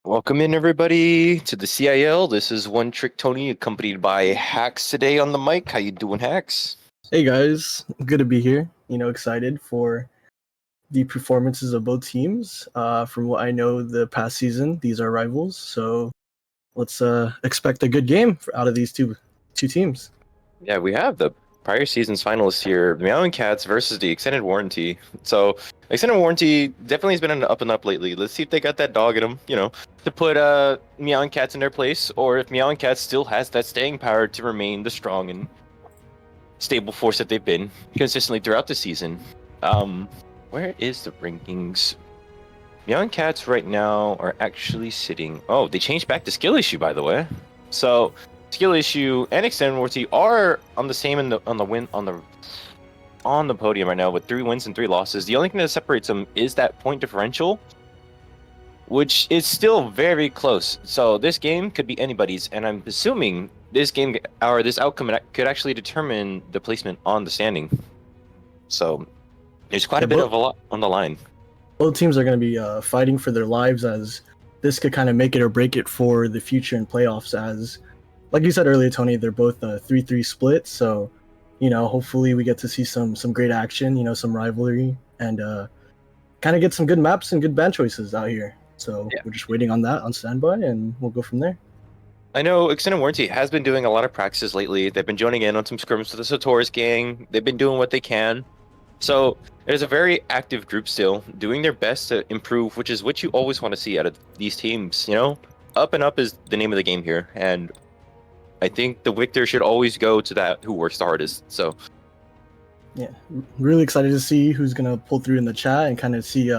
Welcome in, everybody, to the CIL. This is One Trick Tony, accompanied by Hacks today on the mic. How you doing, Hacks? Hey guys, good to be here. Excited for the performances of both teams. From what I know, the past season, these are rivals, so let's expect a good game out of these two teams. Yeah, we have the prior season's finalists here, the Meowing Cats versus the Extended Warranty. So, Extended Warranty definitely has been on the up and up lately. Let's see if they got that dog in them, to put Meowing Cats in their place, or if Meowing Cats still has that staying power to remain the strong and stable force that they've been consistently throughout the season. Where is the rankings? Meowing Cats right now are actually sitting. Oh, they changed back to skill issue, by the way. So skill issue and extended warranty are on the same on the podium right now with 3 wins and 3 losses. The only thing that separates them is that point differential, which is still very close. So this game could be anybody's, and I'm assuming this game or this outcome could actually determine the placement on the standing. So there's quite a bit of a lot on the line. Both teams are going to be fighting for their lives, as this could kind of make it or break it for the future in playoffs. As, like you said earlier, Tony, they're both a 3-3 split. So, hopefully we get to see some great action, some rivalry, and kind of get some good maps and good ban choices out here. So yeah, we're just waiting on that on standby, and we'll go from there. I know Extended Warranty has been doing a lot of practices lately. They've been joining in on some scrims with the Satoris gang. They've been doing what they can. So there's a very active group still, doing their best to improve, which is what you always want to see out of these teams. Up and up is the name of the game here, and I think the victor should always go to that who works the hardest. So yeah, really excited to see who's gonna pull through in the chat and kind of see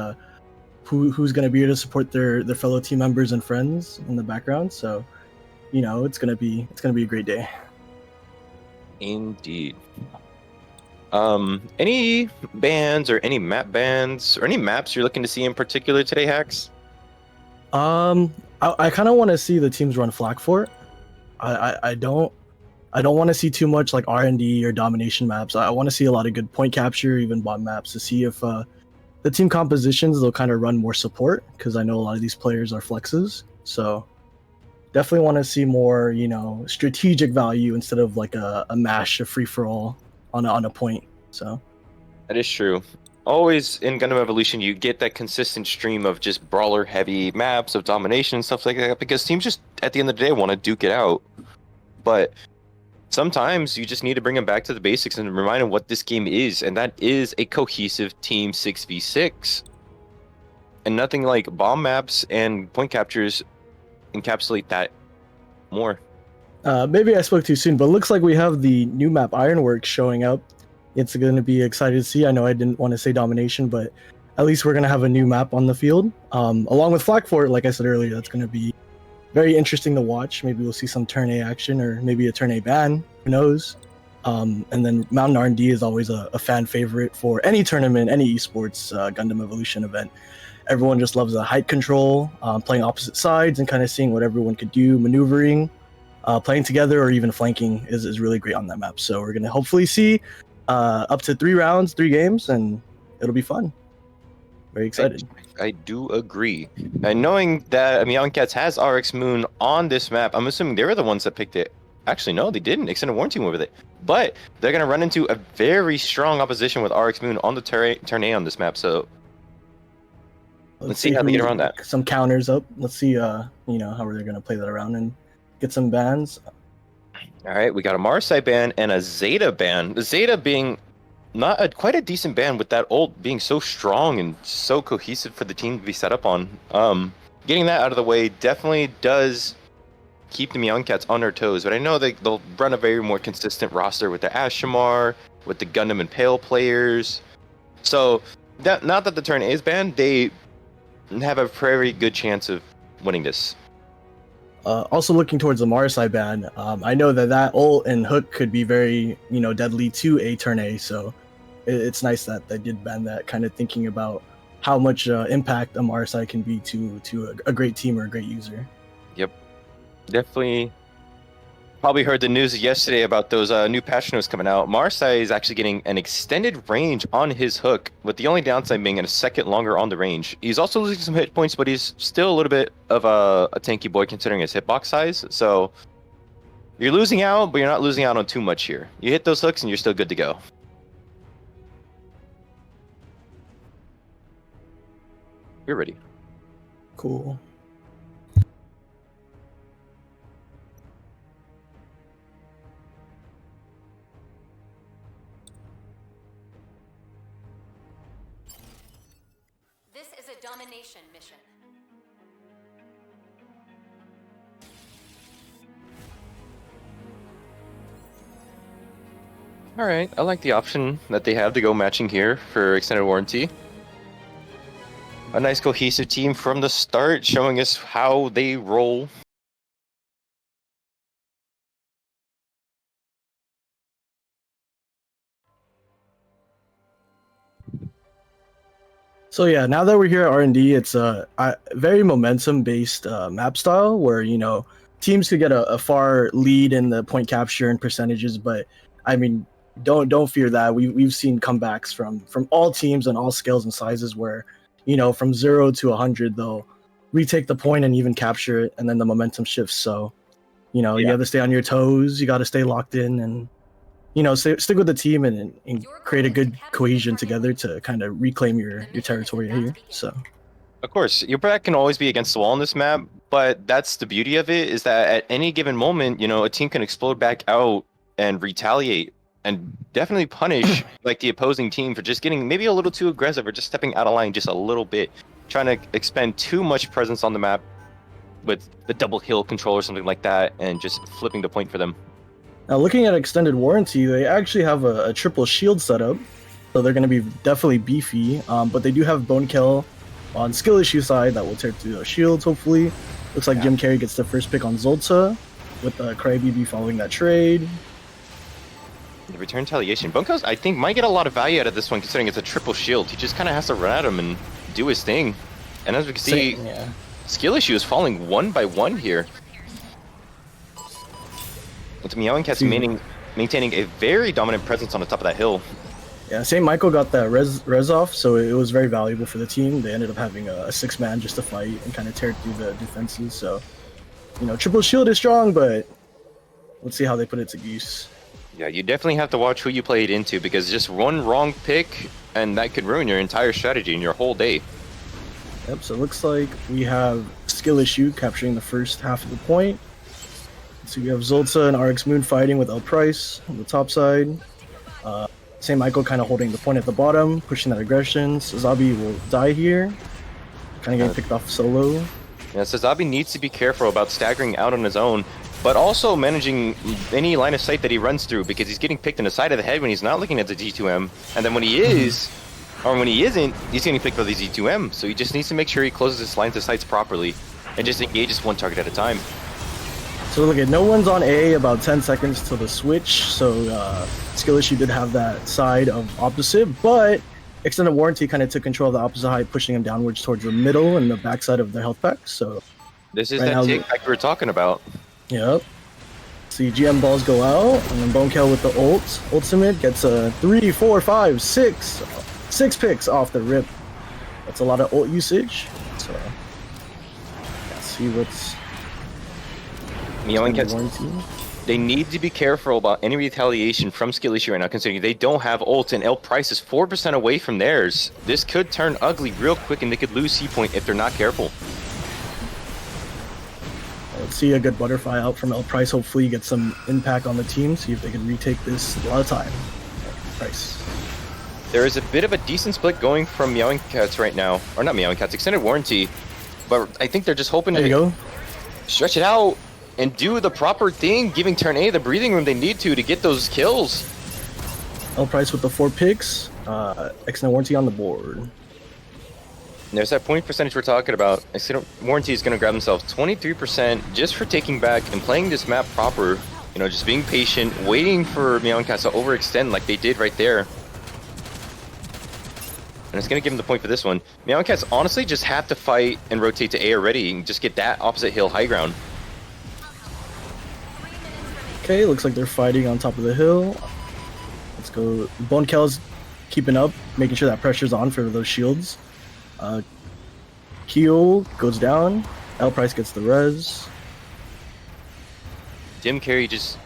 who's gonna be here to support their fellow team members and friends in the background. So it's gonna be a great day. Indeed. Any bans or any map bans or any maps you're looking to see in particular today, Hacks? I kind of want to see the teams run Flak Fort. I don't want to see too much like R&D or domination maps. I want to see a lot of good point capture, even bot maps, to see if the team compositions, they'll kind of run more support, because I know a lot of these players are flexes. So definitely want to see more, strategic value instead of like a mash, a free-for-all on a point. So that is true. Always in Gundam Evolution, you get that consistent stream of just brawler heavy maps of domination and stuff like that, because teams just at the end of the day want to duke it out. But sometimes you just need to bring them back to the basics and remind them what this game is, and that is a cohesive team 6v6. And nothing like bomb maps and point captures encapsulate that more. Maybe I spoke too soon, but it looks like we have the new map Ironworks showing up. It's going to be excited to see. I know I didn't want to say domination, but at least we're going to have a new map on the field. Along with Flak Fort, like I said earlier, that's going to be very interesting to watch. Maybe we'll see some turn A action, or maybe a turn A ban. Who knows? And then Mountain R&D is always a fan favorite for any tournament, any esports Gundam Evolution event. Everyone just loves the height control, playing opposite sides and kind of seeing what everyone could do, maneuvering. Playing together or even flanking is really great on that map. So we're going to hopefully see up to 3 rounds, 3 games, and it'll be fun. Very excited. I do agree. And knowing that Meowing Cats has RX Moon on this map, I'm assuming they were the ones that picked it. Actually, no, they didn't. Extended Warranty went with it. But they're going to run into a very strong opposition with RX Moon on the turn A on this map. So let's see how they get around that. Some counters up. Let's see how they're going to play that around and get some bans. All right, we got a Marsai ban and a Zeta ban. The Zeta being quite a decent ban, with that ult being so strong and so cohesive for the team to be set up on. Getting that out of the way definitely does keep the Meowing Cats on their toes, but I know they'll run a very more consistent roster with the Ashamar, with the Gundam and Pale players. So not that the turn A is banned, they have a very good chance of winning this. Also looking towards the Marsai ban, I know that ult and hook could be very, deadly to a turn A, so it's nice that they did ban that, kind of thinking about how much impact a Marsai can be to a great team or a great user. Yep. Definitely Probably heard the news yesterday about those new patch notes coming out. Marsai is actually getting an extended range on his hook, with the only downside being a second longer on the range. He's also losing some hit points, but he's still a little bit of a tanky boy considering his hitbox size. So you're losing out, but you're not losing out on too much here. You hit those hooks and you're still good to go. You're ready. Cool. This is a domination mission. All right, I like the option that they have to go matching here for extended warranty. A nice cohesive team from the start, showing us how they roll. So yeah, now that we're here at R&D, it's a very momentum-based map style where, you know, teams could get a far lead in the point capture and percentages, but I mean, don't fear that. We've seen comebacks from all teams and all scales and sizes where, you know, from 0 to 100 they'll retake the point and even capture it, and then the momentum shifts. So, you know, you have to stay on your toes, you got to stay locked in, and you know, stick with the team and create a good cohesion together to kind of reclaim your territory here. So, Of course, your back can always be against the wall on this map, but that's the beauty of it, is that at any given moment, you know, a team can explode back out and retaliate and definitely punish like the opposing team for just getting maybe a little too aggressive or just stepping out of line just a little bit, trying to expend too much presence on the map with the double hill control or something like that, and just flipping the point for them. now looking at extended warranty, they actually have a triple shield setup, so they're going to be definitely beefy. But they do have Bone Kill on skill issue side that will tear through those shields. Hopefully, looks like Jim Carrey gets the first pick on Zolta, with Crybaby following that trade. The return retaliation. Bunkhouse, I think, might get a lot of value out of this one, considering it's a triple shield. He just kind of has to run at him and do his thing. And as we can see, skill issue is falling one by one here. With Meowing Cats maintaining a very dominant presence on the top of that hill. Yeah, St. Michael got that res off, so it was very valuable for the team. They ended up having a 6-man just to fight and kind of tear through the defenses. So, you know, triple shield is strong, but let's see how they put it to use. Yeah, you definitely have to watch who you play it into, because just one wrong pick and that could ruin your entire strategy and your whole day. Yep, so it looks like we have skill issue capturing the first half of the point. So we have Zolta and RX Moon fighting with El Price on the top side. St. Michael kind of holding the point at the bottom, pushing that aggression. Zabi will die here, kind of getting picked off solo. Yeah, so Zabi needs to be careful about staggering out on his own, but also managing any line of sight that he runs through, because he's getting picked in the side of the head when he's not looking at the G2M, and then when he is, or when he isn't, he's getting picked by the G2M. So he just needs to make sure he closes his lines of sights properly and just engages one target at a time. So look at no one's on A, about 10 seconds till the switch. So skill issue did have that side of opposite, but extended warranty kind of took control of the opposite height, pushing him downwards towards the middle and the backside of their health pack. So this is that take back we were talking about. Yep. See GM balls go out, and then Bone Kill with the ultimate gets a 3, 4, 5, 6 picks off the rip. That's a lot of ult usage. So let's see what's Meowing Cats. They need to be careful about any retaliation from skill issue right now, considering they don't have ult and El Price is 4% away from theirs. This could turn ugly real quick and they could lose C point if they're not careful. Let's see a good butterfly out from El Price. Hopefully get some impact on the team. See if they can retake this a lot of time. Price. There is a bit of a decent split going from Meowing Cats right now. Or not Meowing Cats, extended warranty. But I think they're just hoping to stretch it out and do the proper thing, giving turn A the breathing room they need to get those kills. El Price with the 4 picks. Extended warranty on the board. And there's that point percentage we're talking about. Extended warranty is going to grab themselves 23% just for taking back and playing this map proper. You know, just being patient, waiting for Meowing Cats to overextend like they did right there. And it's going to give them the point for this one. Meowing Cats honestly just have to fight and rotate to A already and just get that opposite hill high ground. Okay, looks like they're fighting on top of the hill. Let's go. Bonecal's keeping up, making sure that pressure's on for those shields. Keel goes down. L Price gets the res. Jim Carrey just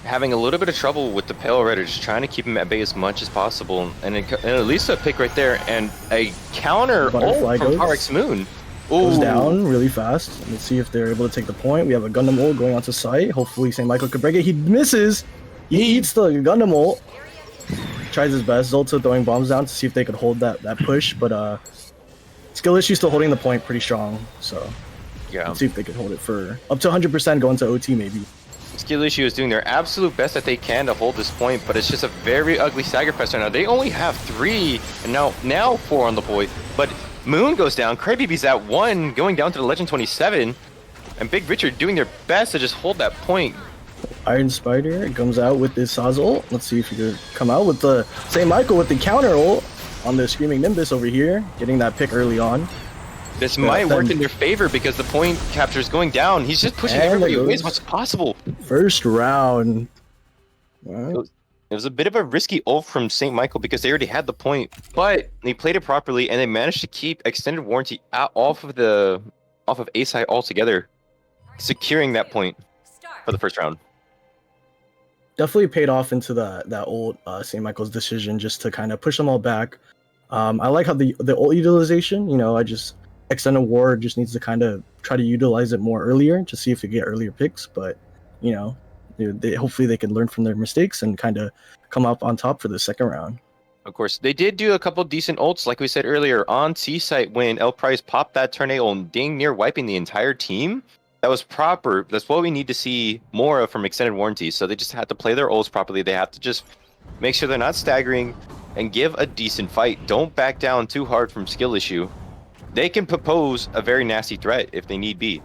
having a little bit of trouble with the Pale Rider, just trying to keep him at bay as much as possible. And at least a pick right there, and a counter Butterfly ult from goes. Hacxs Moon. Goes Ooh. down really fast. Let's see if they're able to take the point. We have a Gundam ult going onto site. Hopefully St. Michael could break it. He misses. He eats the Gundam ult. Tries his best. Zolta throwing bombs down to see if they could hold that push, but Skill Issue still holding the point pretty strong. So Yeah. let's see if they could hold it for up to 100% going to OT maybe. Skill Issue is doing their absolute best that they can to hold this point, but it's just a very ugly sacrifice right now. They only have 3, and now 4 on the point. But Moon goes down, Crybaby's at 1, going down to the Legend 27, and Big Richard doing their best to just hold that point. Iron Spider comes out with this Saz ult. Let's see if he could come out with the St. Michael with the counter ult on the Screaming Nimbus over here, getting that pick early on. This might work in their favor because the point capture is going down. He's just pushing everybody away as much as possible. First round. Wow. It was a bit of a risky ult from St. Michael because they already had the point, but they played it properly and they managed to keep extended warranty off of A side altogether, securing that point for the first round. Definitely paid off into that old St. Michael's decision just to kind of push them all back. I like how the ult utilization, I just Extended War just needs to kind of try to utilize it more earlier to see if they get earlier picks, but hopefully they can learn from their mistakes and kind of come up on top for the second round. Of course, they did do a couple decent ults, like we said earlier, on C site when L Price popped that tornado and dang near wiping the entire team. That was proper. That's what we need to see more of from extended warranty. So they just have to play their ults properly. They have to just make sure they're not staggering and give a decent fight. Don't back down too hard from Skill Issue. They can propose a very nasty threat if they need be.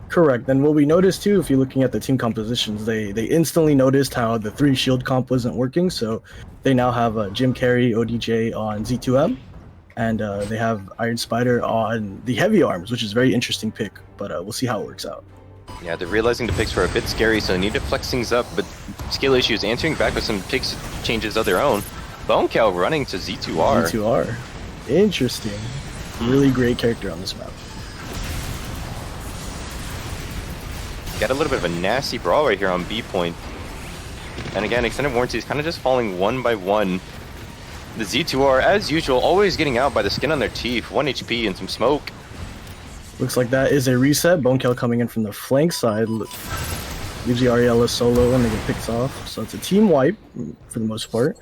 Correct. And what we noticed too, if you're looking at the team compositions, they instantly noticed how the 3 shield comp wasn't working. So they now have Jim Carrey, ODJ on Z2M, and they have Iron Spider on the heavy arms, which is a very interesting pick. But we'll see how it works out. Yeah, they're realizing the picks were a bit scary, so they need to flex things up. But Skill Issue is answering back with some picks changes of their own. Bonecal running to Z2R. Z2R. Interesting. Really great character on this map. Got a little bit of a nasty brawl right here on B point. And again, extended warranty is kind of just falling one by one. The Z2R, as usual, always getting out by the skin on their teeth. 1 HP and some smoke. Looks like that is a reset. Bonecal coming in from the flank side. Leaves the Ariella solo and they get picked off. So it's a team wipe for the most part.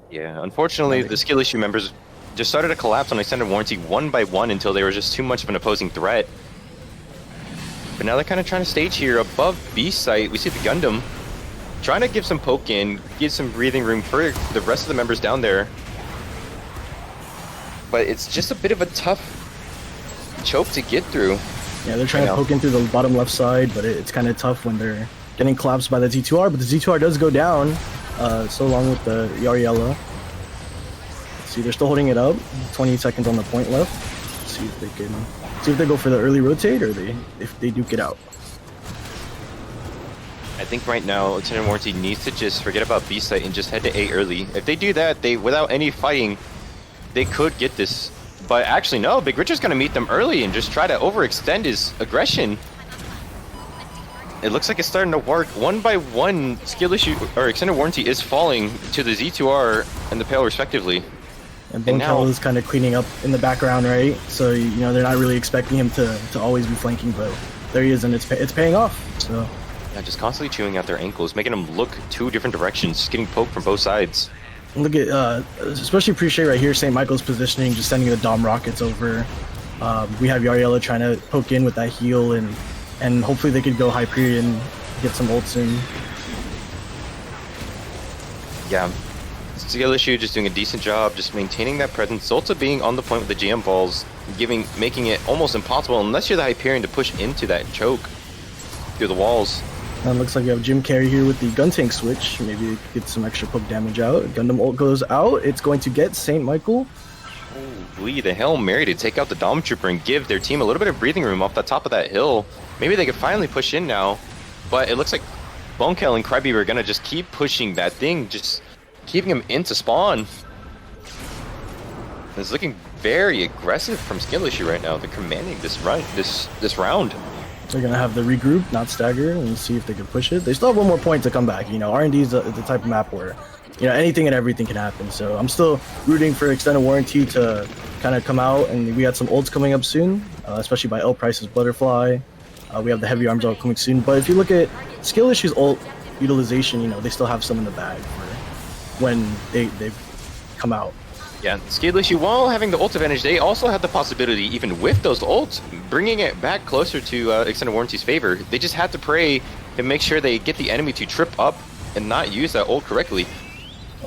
Yeah, unfortunately, the Skill Issue members just started to collapse on extended warranty one by one until they were just too much of an opposing threat. But now they're kind of trying to stage here above B site. We see the Gundam trying to give some poke in, give some breathing room for the rest of the members down there. But it's just a bit of a tough choke to get through. Yeah, they're trying to poke in through the bottom left side, but it's kind of tough when they're getting collapsed by the Z2R. But the Z2R does go down, so along with the Yariella. See, they're still holding it up. 20 seconds on the point left. Let's see if they go for the early rotate or if they duke it out. I think right now, Lieutenant Warranty needs to just forget about B site and just head to A early. If they do that, without any fighting, they could get this. But actually, no, Big Richard's going to meet them early and just try to overextend his aggression. It looks like it's starting to work. One by one, Skill Issue or Extended Warranty is falling to the Z2R and the Pale respectively. And Bonecal is kind of cleaning up in the background, right? So, they're not really expecting him to always be flanking, but there he is, and it's paying off. So, yeah, just constantly chewing out their ankles, making them look 2 different directions, getting poked from both sides. Look at, especially appreciate right here, St. Michael's positioning, just sending the Dom rockets over. We have Yariella trying to poke in with that heal, and hopefully they could go Hyperion and get some ults in. Yeah. Skill Issue just doing a decent job, just maintaining that presence. Zolta being on the point with the GM balls, making it almost impossible unless you're the Hyperion to push into that choke through the walls. And looks like we have Jim Carrey here with the gun tank switch. Maybe get some extra poke damage out. Gundam ult goes out. It's going to get St. Michael. Holy, the Hail Mary to take out the Dom Trooper and give their team a little bit of breathing room off the top of that hill. Maybe they could finally push in now, but it looks like Bonekill and Crybaby are gonna just keep pushing that thing, just keeping him into spawn. It's looking very aggressive from Skill Issue right now. They're commanding this run, this round. They're gonna have the regroup, not stagger, and see if they can push it. They still have one more point to come back. You know, R&D is the type of map where, you know, anything and everything can happen. So I'm still rooting for Extended Warranty to kind of come out, and we got some ults coming up soon, especially by L Price's Butterfly. We have the heavy arms ult coming soon. But if you look at Skill Issue's ult utilization, you know, they still have some in the bag for when they come out. Yeah, Skill Issue, while having the ult advantage, they also have the possibility, even with those ults, bringing it back closer to Extended Warranty's favor. They just have to pray and make sure they get the enemy to trip up and not use that ult correctly.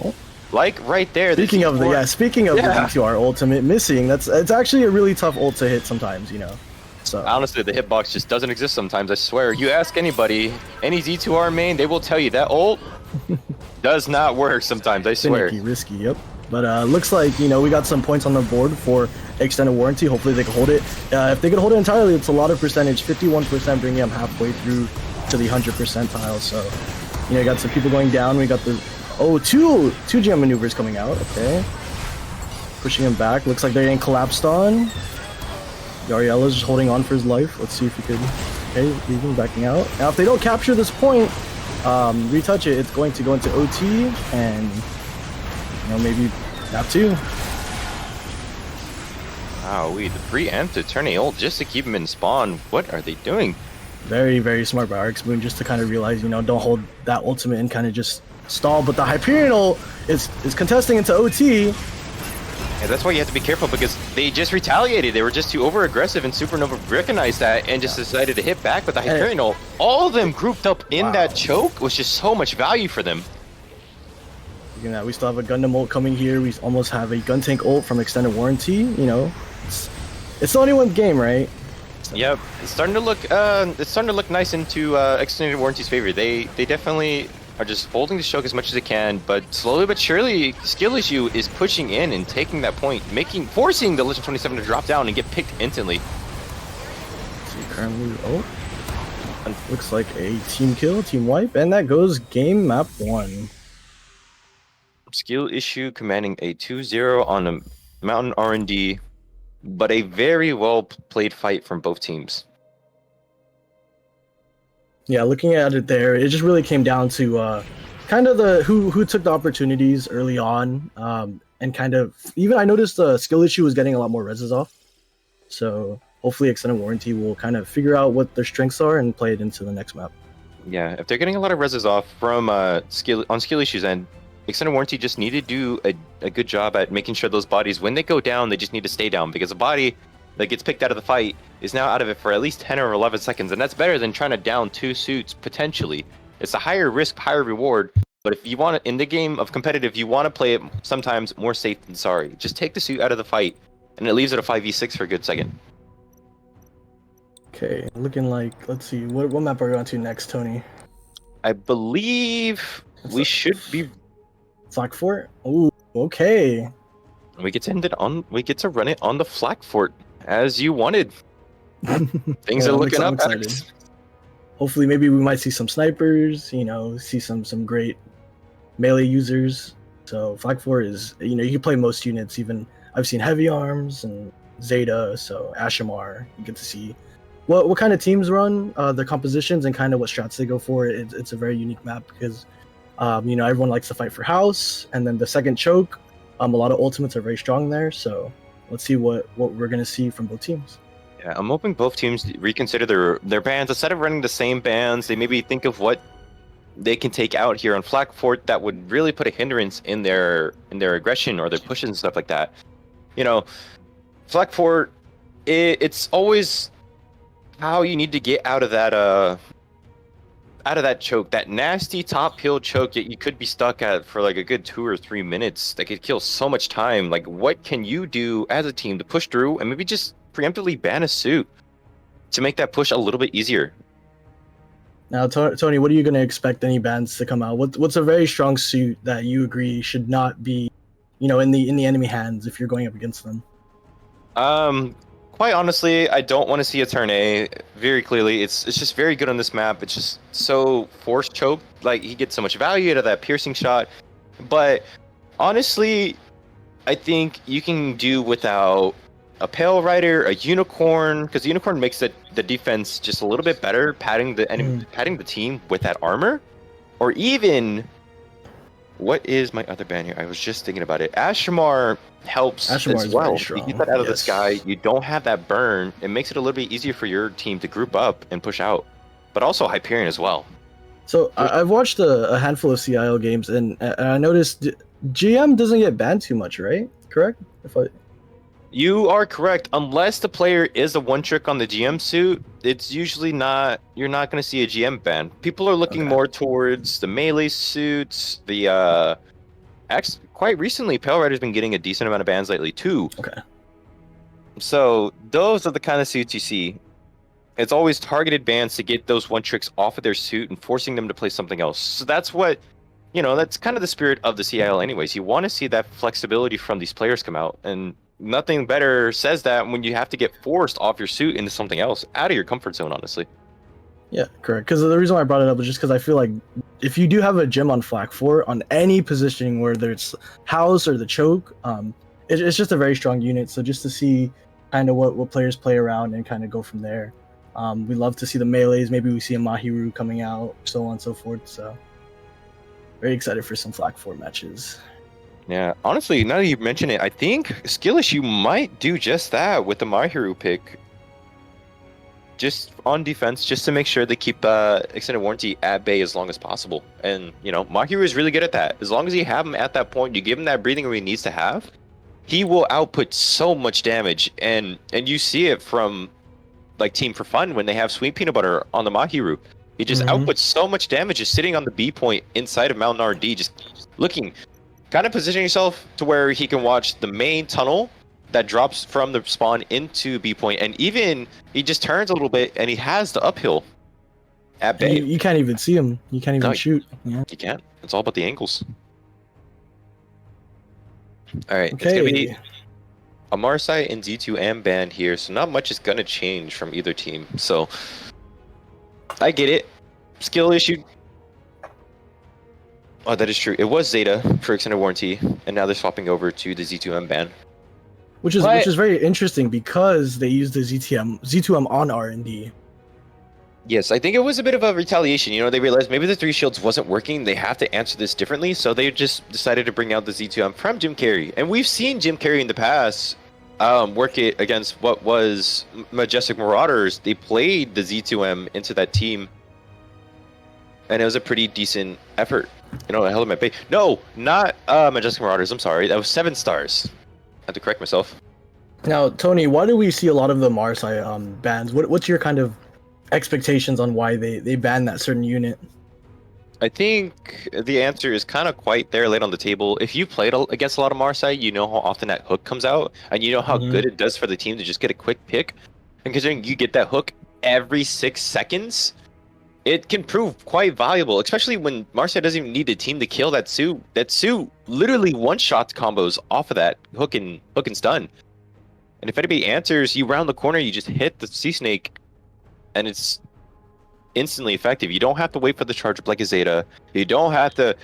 Oh. Like right there. Speaking of the D2R ultimate missing, it's actually a really tough ult to hit sometimes, you know. So honestly, the hitbox just doesn't exist sometimes. I swear. You ask anybody, any D2R main, they will tell you that ult does not work sometimes. I swear. Finicky, risky, yep. But looks like, you know, we got some points on the board for Extended Warranty. Hopefully they can hold it. If they could hold it entirely, it's a lot of percentage. 51%, bringing them halfway through to the 100 percentile. So, you know, you got some people going down. We got the two GM maneuvers coming out. Okay, pushing him back. Looks like they're getting collapsed on. Yariella's just holding on for his life. Let's see if he could. Okay, leaving, backing out. Now, if they don't capture this point, retouch it, it's going to go into OT, and you know, maybe not two. Wow, the preemptive turning ult just to keep him in spawn. What are they doing? Very, very smart by Arxmoon just to kind of realize, you know, don't hold that ultimate and kind of just stall. But the Hyperion ult is contesting into OT. Yeah, that's why you have to be careful, because they just retaliated. They were just too over aggressive, and Supernova recognized that and just decided to hit back with the Hyperion ult. All of them grouped up in that choke was just so much value for them. You know, we still have a Gundam ult coming here. We almost have a gun tank ult from Extended Warranty. You know, it's only one game, right? So. Yep, it's starting to look nice into Extended Warranty's favor. They definitely are just holding the choke as much as they can, but slowly but surely, Skill Issue is pushing in and taking that point, forcing the Legend 27 to drop down and get picked instantly. So currently, looks like a team kill, team wipe, and that goes game map 1. Skill Issue commanding a 2-0 on a Mountain R&D, but a very well played fight from both teams. Yeah, looking at it there, it just really came down to kind of the who took the opportunities early on, and kind of even I noticed the Skill Issue was getting a lot more reses off. So hopefully Extended Warranty will kind of figure out what their strengths are and play it into the next map. Yeah, if they're getting a lot of reses off from Skill Issue's end, Extended Warranty just need to do a good job at making sure those bodies, when they go down, they just need to stay down, because a body that gets picked out of the fight is now out of it for at least 10 or 11 seconds, and that's better than trying to down 2 suits, potentially. It's a higher risk, higher reward, but if you want to, in the game of competitive, you want to play it sometimes more safe than sorry. Just take the suit out of the fight, and it leaves it a 5v6 for a good second. Okay, looking like, let's see, what map are we on to next, Tony? I believe we should be... Flak Fort? Ooh, okay. We get to run it on the Flak Fort, as you wanted. Things are looking up. Excited. Hopefully, maybe we might see some snipers. You know, see some great melee users. So Flak Fort is, you know, you can play most units. Even I've seen heavy arms and Zeta. So Ashamar, you get to see what kind of teams run, their compositions, and kind of what strats they go for. It's a very unique map because, you know, everyone likes to fight for house, and then the second choke. A lot of ultimates are very strong there, so let's see what we're gonna see from both teams. Yeah, I'm hoping both teams reconsider their bans. Instead of running the same bans, they maybe think of what they can take out here on Flak Fort that would really put a hindrance in their aggression or their pushes and stuff like that. You know, Flak Fort, it's always how you need to get out of that choke, that nasty top hill choke that you could be stuck at for like a good 2 or 3 minutes. That could kill so much time. Like, what can you do as a team to push through and maybe just preemptively ban a suit to make that push a little bit easier? Now, Tony, what are you going to expect any bans to come out? What's a very strong suit that you agree should not be, you know, in the enemy hands if you're going up against them? quite honestly, I don't want to see a turn A. Very clearly, it's just very good on this map. It's just so force choke. Like he gets so much value out of that piercing shot. But honestly, I think you can do without a Pale Rider, a Unicorn, because Unicorn makes the defense just a little bit better, padding the enemy, padding the team with that armor, or even. What is my other ban here? I was just thinking about it. Ashimar helps Ashimar as is well. very You strong. get that out of the Yes. sky. You don't have that burn. It makes it a little bit easier for your team to group up and push out. But also Hyperion as well. So I've watched a handful of CIL games, and I noticed GM doesn't get banned too much, right? Correct? You are correct. Unless the player is a one trick on the GM suit, it's usually not. You're not going to see a GM ban. People are looking more towards the melee suits. The quite recently, Pale Rider's been getting a decent amount of bans lately too. Okay. So those are the kind of suits you see. It's always targeted bans to get those one tricks off of their suit and forcing them to play something else. So that's what, that's kind of the spirit of the CIL anyways. You want to see that flexibility from these players come out, and nothing better says that when you have to get forced off your suit into something else, out of your comfort zone, honestly. Yeah, correct. Because the reason why I brought it up was just because I feel like if you do have a gem on Flak 4 on any positioning, whether it's house or the choke, it's just a very strong unit. So just to see kind of what players play around and kind of go from there. We love to see the melees. Maybe we see a Mahiru coming out, so on and so forth. So very excited for some Flak 4 matches. Yeah, honestly, now that you mention it, I think Skill Issue might do just that with the Mahiru pick. Just on defense, just to make sure they keep extended warranty at bay as long as possible. And, Mahiru is really good at that. As long as you have him at that point, you give him that breathing room he needs to have, he will output so much damage. And you see it from, like, Team for Fun when they have Sweet Peanut Butter on the Mahiru. He just outputs so much damage just sitting on the B point inside of Mountain RD, just looking, kind of positioning yourself to where he can watch the main tunnel that drops from the spawn into B point, and even he just turns a little bit and he has the uphill at bay. You can't even see him. You can't even shoot. Yeah. You can't. It's all about the angles. All right, Okay. It's gonna be a Marsai and Z2M band here, so not much is gonna change from either team. So I get it. Skill issue. Oh, that is true. It was Zeta for extended warranty, and now they're swapping over to the Z2M band. Which is very interesting because they used the Z2M on R&D. Yes, I think it was a bit of a retaliation. They realized maybe the 3 shields wasn't working. They have to answer this differently, so they just decided to bring out the Z2M from Jim Carrey. And we've seen Jim Carrey in the past work it against what was Majestic Marauders. They played the Z2M into that team, and it was a pretty decent effort. I held him at bay. No, not Majestic Marauders. I'm sorry. That was 7 stars. I have to correct myself. Now, Tony, why do we see a lot of the Marsai bans? What's your kind of expectations on why they ban that certain unit? I think the answer is kind of quite there, laid on the table. If you played against a lot of Marsai, you know how often that hook comes out, and you know how good it does for the team to just get a quick pick. And considering you get that hook every 6 seconds, it can prove quite valuable, especially when Marsai doesn't even need the team to kill that Sue. That Sue literally one-shot combos off of that hook and stun. And if anybody answers, you round the corner, you just hit the Sea Snake, and it's instantly effective. You don't have to wait for the charge up like a Zeta. You don't have to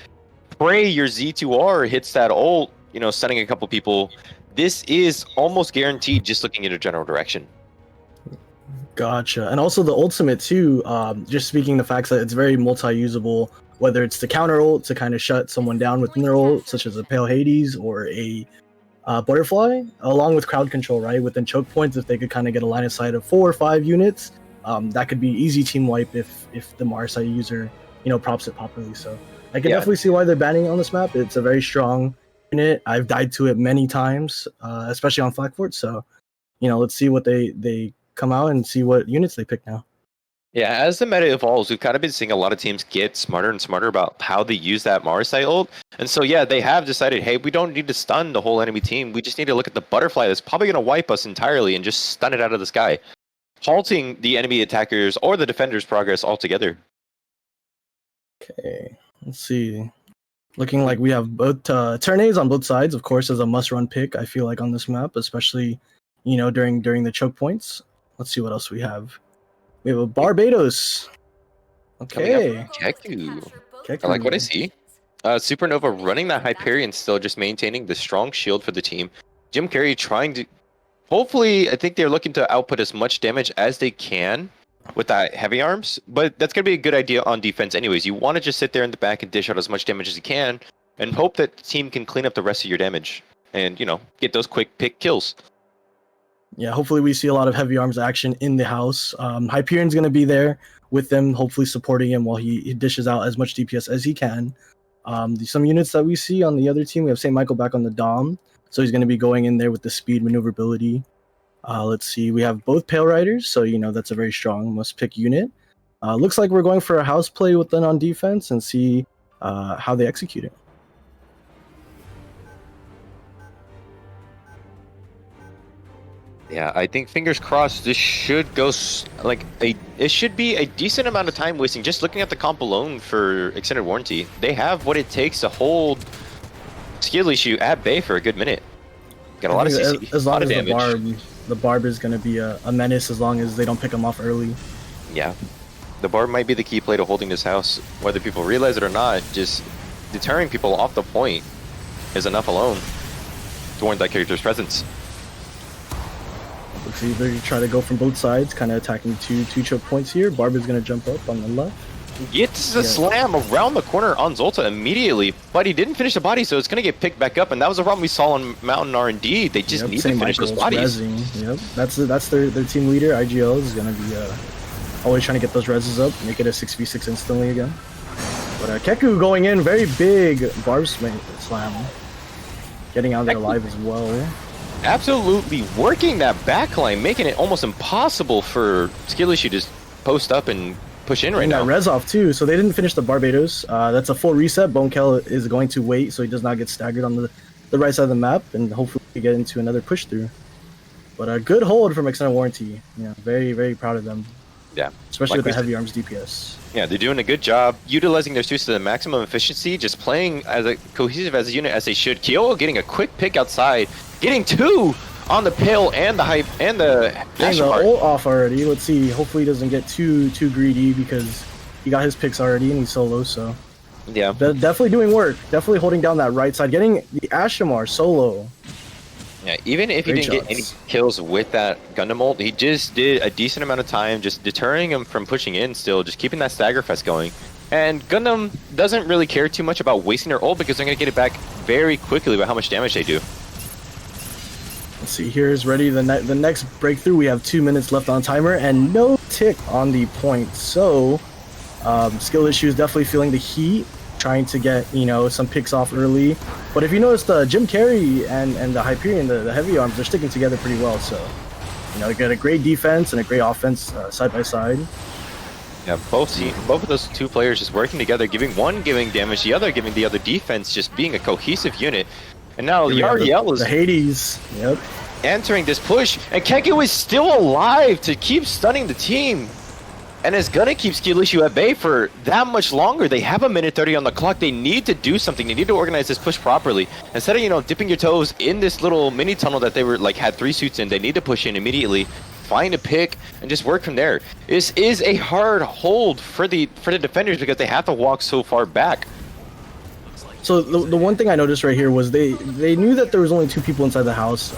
pray your Z2R hits that ult, stunning a couple people. This is almost guaranteed just looking in a general direction. Gotcha. And also the ultimate too, just speaking the facts that it's very multi-usable, whether it's the counter ult to kind of shut someone down within their ult, such as a Pale Hades or a Butterfly, along with crowd control, right? Within choke points, if they could kind of get a line of sight of 4 or 5 units, that could be easy team wipe if the Marsai user, props it properly. So I can definitely see why they're banning it on this map. It's a very strong unit. I've died to it many times, especially on Flak Fort. So, let's see what they come out and see what units they pick now. Yeah, as the meta evolves, we've kind of been seeing a lot of teams get smarter and smarter about how they use that Marsai ult. And so, they have decided, hey, we don't need to stun the whole enemy team. We just need to look at the Butterfly that's probably going to wipe us entirely and just stun it out of the sky, halting the enemy attackers or the defenders' progress altogether. Okay, let's see. Looking like we have both turn A's on both sides, of course, as a must-run pick, I feel like, on this map, especially, during the choke points. Let's see what else we have. We have a Barbados. Okay. Keku. Keku. I like what I see. Supernova running that Hyperion still, just maintaining the strong shield for the team. Jim Carrey trying to... Hopefully, I think they're looking to output as much damage as they can with that heavy arms, but that's going to be a good idea on defense anyways. You want to just sit there in the back and dish out as much damage as you can and hope that the team can clean up the rest of your damage and, get those quick pick kills. Yeah, hopefully we see a lot of heavy arms action in the house. Hyperion's going to be there with them, hopefully supporting him while he dishes out as much DPS as he can. Some units that we see on the other team, we have St. Michael back on the Dom, so he's going to be going in there with the speed maneuverability. Let's see, we have both Pale Riders, so that's a very strong must-pick unit. Looks like we're going for a house play with them on defense and see how they execute it. Yeah, I think fingers crossed this should go it should be a decent amount of time wasting just looking at the comp alone for Extended Warranty. They have what it takes to hold skill issue at bay for a good minute. Got a lot of CC, as long as damage. The barb is going to be a menace as long as they don't pick him off early. Yeah, the barb might be the key play to holding this house, whether people realize it or not. Just deterring people off the point is enough alone to warrant that character's presence. Looks either you try to go from both sides, kind of attacking two choke points here. Barb is going to jump up on the left. Gets a slam around the corner on Zolta immediately, but he didn't finish the body, so it's going to get picked back up, and that was a problem we saw on Mountain R&D. They just need to finish those bodies. Yep, that's their team leader. IGL is going to be always trying to get those reses up, make it a 6v6 instantly again. But Keku going in, very big Barb slam. Getting out there alive as well. Absolutely working that backline, making it almost impossible for Skill Issue to post up and push in right now. Res off too, so they didn't finish the Barbados. That's a full reset. Bonekel is going to wait so he does not get staggered on the right side of the map, and hopefully we get into another push through. But a good hold from Extended Warranty. Very, very proud of them. Yeah. Especially with the heavy arms DPS. Yeah, they're doing a good job utilizing their suits to the maximum efficiency, just playing as a cohesive as a unit as they should. Kyo getting a quick pick outside, getting two on the Pale and the Hype and the Getting the ult off already. Let's see. Hopefully he doesn't get too greedy because he got his picks already and he's solo, so yeah. Definitely doing work. Definitely holding down that right side. Getting the Ashamar solo. Yeah, even if he didn't get any kills with that Gundam ult, he just did a decent amount of time just deterring him from pushing in still, just keeping that stagger fest going. And Gundam doesn't really care too much about wasting their ult because they're going to get it back very quickly by how much damage they do. Let's see, here's ready the next breakthrough. We have 2 minutes left on timer and no tick on the point. So, Skill Issue is definitely feeling the heat, trying to get, some picks off early. But if you notice, the Jim Carrey and the Hyperion, the heavy arms, they're sticking together pretty well. So, they got a great defense and a great offense side by side. Yeah, both of those two players just working together, giving damage, the other giving the other defense, just being a cohesive unit. And now Yariel is the Hades, yep, entering this push, and Keku is still alive to keep stunning the team, and is gonna keep Skill Issue at bay for that much longer. They have a minute 30 on the clock. They need to do something. They need to organize this push properly. Instead of dipping your toes in this little mini tunnel that they were had 3 suits in, they need to push in immediately, find a pick, and just work from there. This is a hard hold for the defenders because they have to walk so far back. So the one thing I noticed right here was they knew that there was only 2 people inside the house,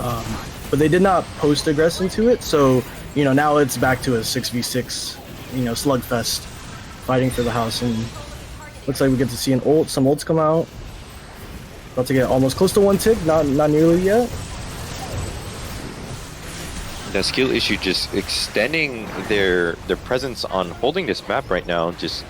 but they did not post aggress into it. So now it's back to a 6v6, slugfest, fighting for the house, and looks like we get to see some ults come out. About to get almost close to 1 tick, not nearly yet. The Skill Issue just extending their presence on holding this map right now, just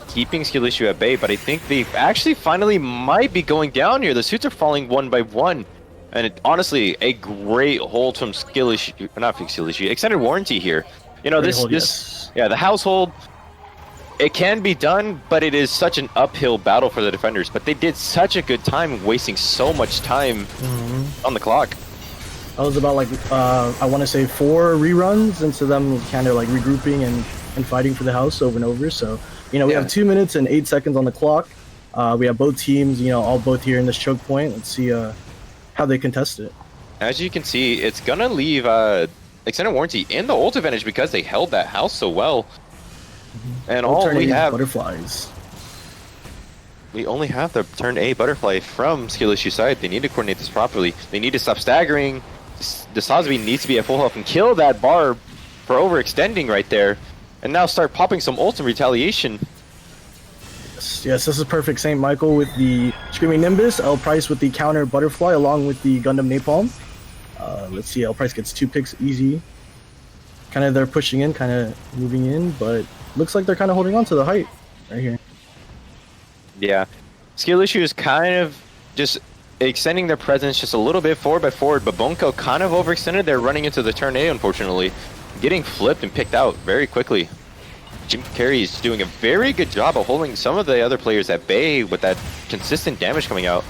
keeping Skill Issue at bay, but I think they actually finally might be going down here. The suits are falling one by one, and honestly, a great hold from Skill Issue, not Skill Issue, Extended Warranty here. The household, it can be done, but it is such an uphill battle for the defenders. But they did such a good time, wasting so much time on the clock. That was about I want to say 4 reruns into them kind of regrouping and fighting for the house over and over. So. We have 2 minutes and 8 seconds on the clock. We have both teams, all both here in this choke point. Let's see how they contest it. as you can see, it's gonna leave Extended Warranty in the ult advantage because they held that house so well. And all we have... butterflies. We only have the turn A butterfly from skill issue side. They need to coordinate this properly. They need to stop staggering. The Sosby needs to be at full health and kill that Barb for overextending right there. And now start popping some ult in retaliation. Yes, this is perfect. St. Michael with the Screaming Nimbus, L Price with the counter butterfly along with the Gundam Napalm. Let's see, L Price gets 2 picks easy. Kind of they're pushing in, kind of moving in, but looks like they're kind of holding on to the height right here. Yeah, skill issue is kind of just extending their presence just a little bit forward by forward, but Bonko kind of overextended. They're running into the turn A, unfortunately, getting flipped and picked out very quickly. Jim Carrey is doing a very good job of holding some of the other players at bay with that consistent damage coming out.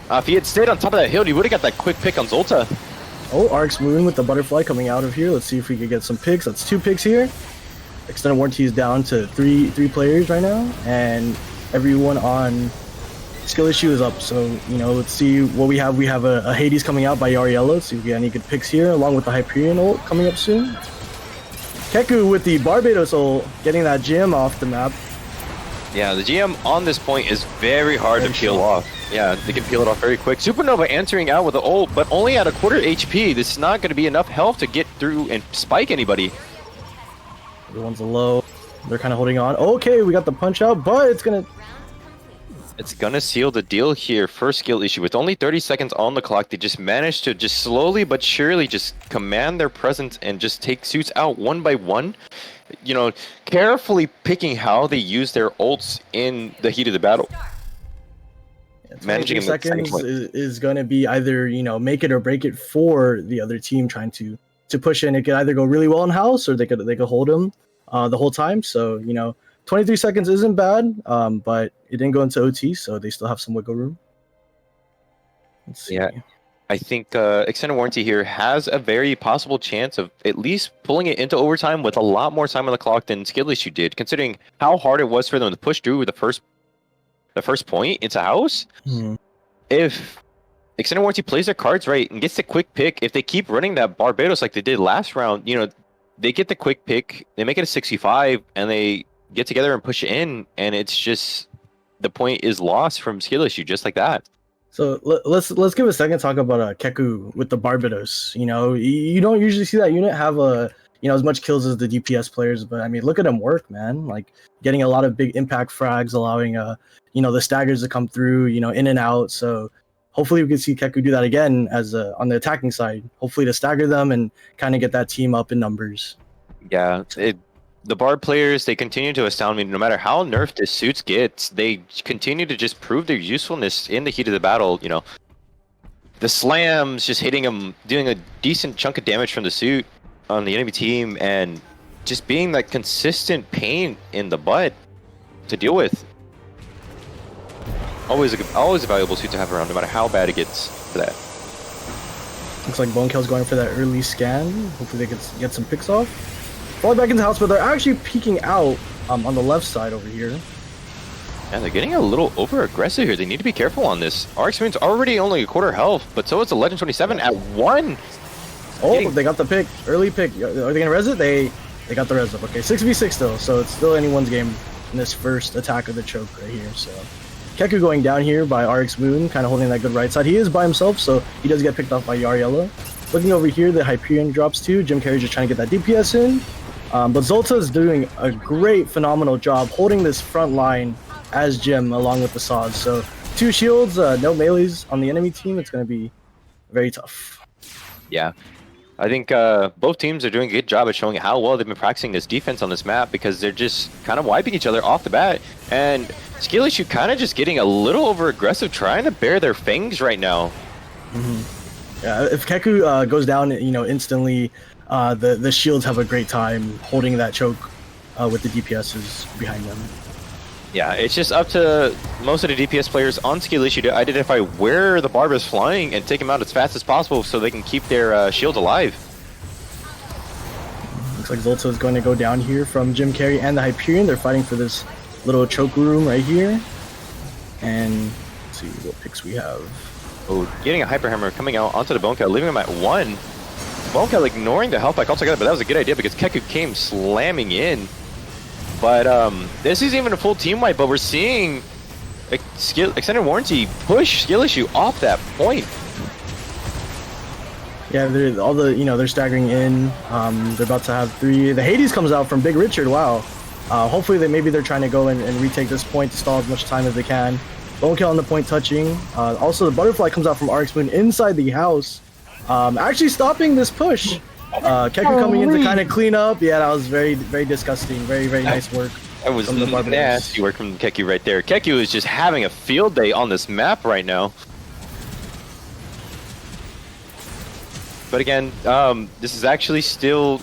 If he had stayed on top of that hill, he would have got that quick pick on Zolta. Oh, Arx Moon with the butterfly coming out of here. Let's see if we could get some picks. That's 2 picks here. Extended Warranty is down to three players right now, and everyone on skill issue is up. So, you know, let's see what we have. We have a Hades coming out by Yariella. Let's see if we get any good picks here, along with the Hyperion ult coming up soon. Keku with the Barbados ult, getting that GM off the map. Yeah, the GM on this point is very hard to peel off. Yeah, they can peel it off very quick. Supernova answering out with the ult, but only at a quarter HP. This is not going to be enough health to get through and spike anybody. Everyone's low. They're kind of holding on. Okay, we got the punch out, but it's going to... It's going to seal the deal here. First skill issue. With only 30 seconds on the clock, they just managed to just slowly but surely just command their presence and just take suits out one by one. You know, carefully picking how they use their ults in the heat of the battle. Yeah, Managing seconds is going to be either, you know, make it or break it for the other team trying to push in. It could either go really well in house or they could hold them the whole time. So, you know, 23 seconds isn't bad, but it didn't go into OT, so they still have some wiggle room. Let's see. Yeah, I think Extended Warranty here has a very possible chance of at least pulling it into overtime with a lot more time on the clock than skill issue did, considering how hard it was for them to push through with the first point into house. If Extended Warranty plays their cards right and gets the quick pick, if they keep running that Barbados like they did last round, you know, they get the quick pick, they make it a 65, and they get together and push it in, and it's just the point is lost from skill issue just like that. So let's give a second to talk about Keku with the Barbados. You know, you don't usually see that unit have as much kills as the DPS players, but I mean, look at him work, man. Like getting a lot of big impact frags, allowing the staggers to come through, you know, in and out. So hopefully we can see Keku do that again as on the attacking side. Hopefully to stagger them and kind of get that team up in numbers. Yeah, the Bard players, they continue to astound me. No matter how nerfed this suits gets, they continue to just prove their usefulness in the heat of the battle. You know, the slams just hitting them, doing a decent chunk of damage from the suit on the enemy team, and just being that consistent pain in the butt to deal with. Always a valuable suit to have around, no matter how bad it gets for that. Looks like Bonekill's going for that early scan. Hopefully they can get some picks off. Fall back into the house, but they're actually peeking out on the left side over here. And they're getting a little over-aggressive here. They need to be careful on this. RX Moon's already only a quarter health, but so is the Legend 27 at 1. Oh, they got the pick. Early pick. Are they going to res it? They got the res up. Okay, 6v6 still, so it's still anyone's game in this first attack of the choke right here. So Keku going down here by RX Moon, kind of holding that good right side. He is by himself, so he does get picked off by Yariella. Looking over here, the Hyperion drops too. Jim Carrey's just trying to get that DPS in. But Zolta is doing a great, phenomenal job holding this front line as Jim along with the Saws. So 2 shields, no melees on the enemy team. It's going to be very tough. Yeah. I think both teams are doing a good job at showing how well they've been practicing this defense on this map, because they're just kind of wiping each other off the bat. And skill issue kind of just getting a little over-aggressive, trying to bare their fangs right now. Yeah, if Keku goes down, you know, instantly, the shields have a great time holding that choke with the DPSs behind them. Yeah, it's just up to most of the DPS players on skill issue to identify where the Barb is flying and take them out as fast as possible so they can keep their shields alive. Looks like Zolta is going to go down here from Jim Carrey and the Hyperion. They're fighting for this little choke room right here. And let's see what picks we have. Oh, getting a Hyper Hammer coming out onto the Bone Cow, leaving him at 1. Bone Cow ignoring the health pack altogether, but that was a good idea because Keku came slamming in. But this is even a full team wipe, but we're seeing Extended Warranty push Skill Issue off that point. Yeah, they're staggering in. They're about to have 3. The Hades comes out from Big Richard. Wow. Hopefully maybe they're trying to go and retake this point to stall as much time as they can. Bone Kill on the point touching. Also the Butterfly comes out from RX Moon inside the house. Actually stopping this push. Keku coming in to kind of clean up. Yeah, that was very, very disgusting. Very, very nice work. That was nasty work from Keku right there. Keku is just having a field day on this map right now. But again, this is actually still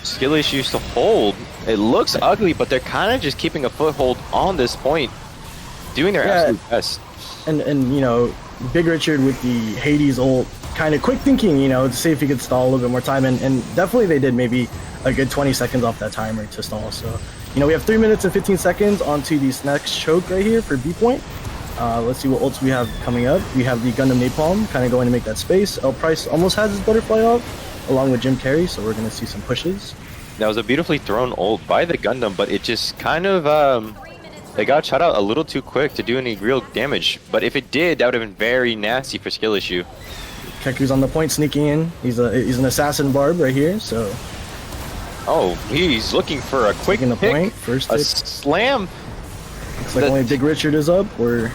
Skill Issues to hold. It looks ugly, but they're kind of just keeping a foothold on this point, doing their absolute best. And you know, Big Richard with the Hades ult, kind of quick thinking, you know, to see if he could stall a little bit more time, and definitely they did maybe a good 20 seconds off that timer to stall. So, you know, we have 3 minutes and 15 seconds onto this next choke right here for B point. Let's see what ults we have coming up. We have the Gundam Napalm kind of going to make that space. L Price almost has his Butterfly off, along with Jim Carrey, so we're going to see some pushes. That was a beautifully thrown ult by the Gundam, but it just kind of, it got shot out a little too quick to do any real damage. But if it did, that would have been very nasty for Skill Issue. Keku's on the point, sneaking in. He's an assassin barb right here, so... Oh, he's looking for a quick pick. The point. First a slam. Looks like only Big Richard is up, or...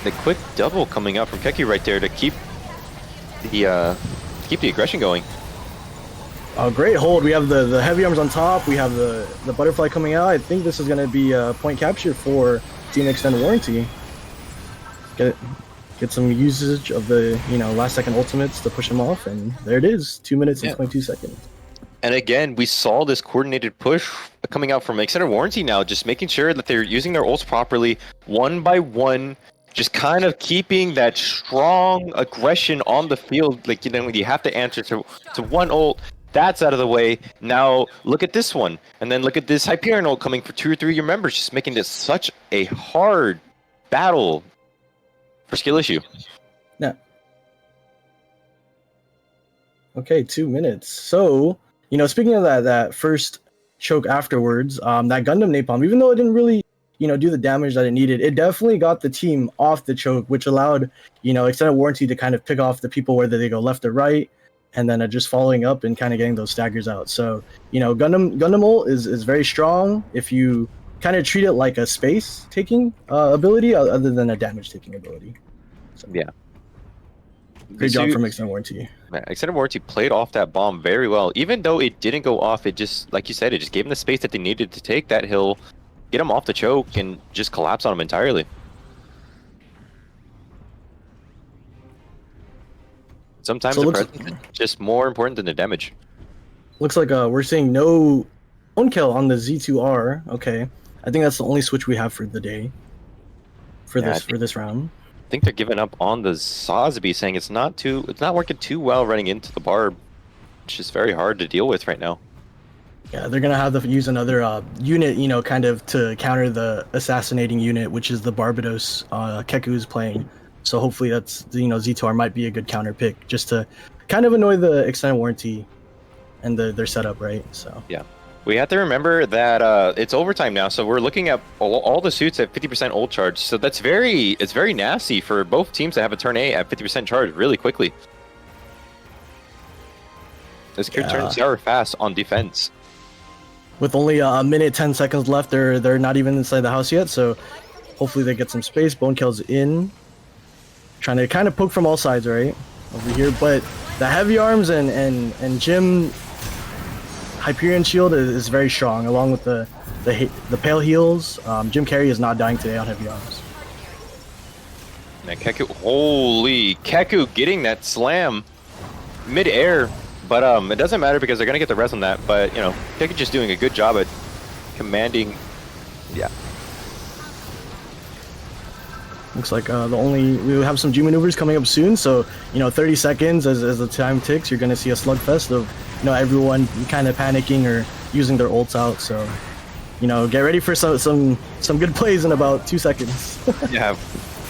The quick double coming out from Keku right there to keep the aggression going. Oh, great hold. We have the heavy arms on top. We have the Butterfly coming out. I think this is going to be a point capture for Team Extended Warranty. Get some usage of the, you know, last second ultimates to push them off, and there it is. 2 minutes and 22 seconds. And again, we saw this coordinated push coming out from Extended Warranty now, just making sure that they're using their ults properly, one by one, just kind of keeping that strong aggression on the field. Like, you know, you have to answer to one ult. That's out of the way. Now look at this one, and then look at this Hyperion ult coming for 2 or 3 of your members, just making this such a hard battle for Skill Issue. Yeah. Okay, 2 minutes. So, you know, speaking of that first choke afterwards, that Gundam Napalm, even though it didn't really, you know, do the damage that it needed, it definitely got the team off the choke, which allowed, you know, Extended Warranty to kind of pick off the people whether they go left or right, and then just following up and kind of getting those staggers out. So, you know, Gundam ult is very strong if you kind of treat it like a space taking ability other than a damage taking ability. So, yeah. Great job from Extended Warranty. Extended Warranty played off that bomb very well. Even though it didn't go off, it just, like you said, it just gave them the space that they needed to take that hill, get them off the choke, and just collapse on them entirely. Sometimes the presence is just more important than the damage. Looks like we're seeing no own kill on the Z2R. Okay, I think that's the only switch we have for the day. For this round. I think they're giving up on the Sosby, saying it's not working too well running into the barb. It's just very hard to deal with right now. Yeah, they're gonna have to use another unit, you know, kind of to counter the assassinating unit, which is the Barbados Keku is playing. So hopefully that's, you know, Z2R might be a good counter pick just to kind of annoy the Extended Warranty and their setup, right? So yeah, we have to remember that it's overtime now, so we're looking at all the suits at 50% ult charge. So it's very nasty for both teams to have a turn A at 50% charge really quickly. This could turn sour fast on defense. With only a minute 10 seconds left, they're not even inside the house yet. So hopefully they get some space. Bone Kill's in, trying to kind of poke from all sides right over here. But the heavy arms and Jim Hyperion shield is very strong, along with the pale heals. Jim Carrey is not dying today on heavy arms. Now Keku, holy Keku getting that slam mid-air. But it doesn't matter because they're gonna get the res on that. But you know, Keku just doing a good job at commanding. Yeah. Looks like we have some G maneuvers coming up soon. So you know, 30 seconds as the time ticks, you're gonna see a slugfest of, you know, everyone kind of panicking or using their ults out. So you know, get ready for some good plays in about 2 seconds. Yeah.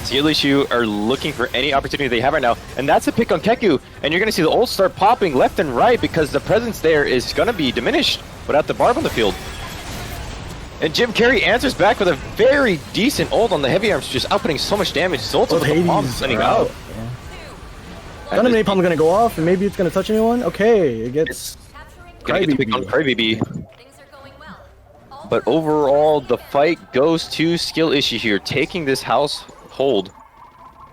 CIL issue are looking for any opportunity they have right now, and that's a pick on Keku, and you're going to see the ults start popping left and right because the presence there is going to be diminished without the barb on the field. And Jim Carrey answers back with a very decent ult on the heavy arms, just outputting so much damage. His ults with the bomb sending out. Gun of napalm going to go off, and maybe it's going to touch anyone. Okay, it gets gonna get the pick on Crybaby. But overall, the fight goes to skill issue here, taking this household.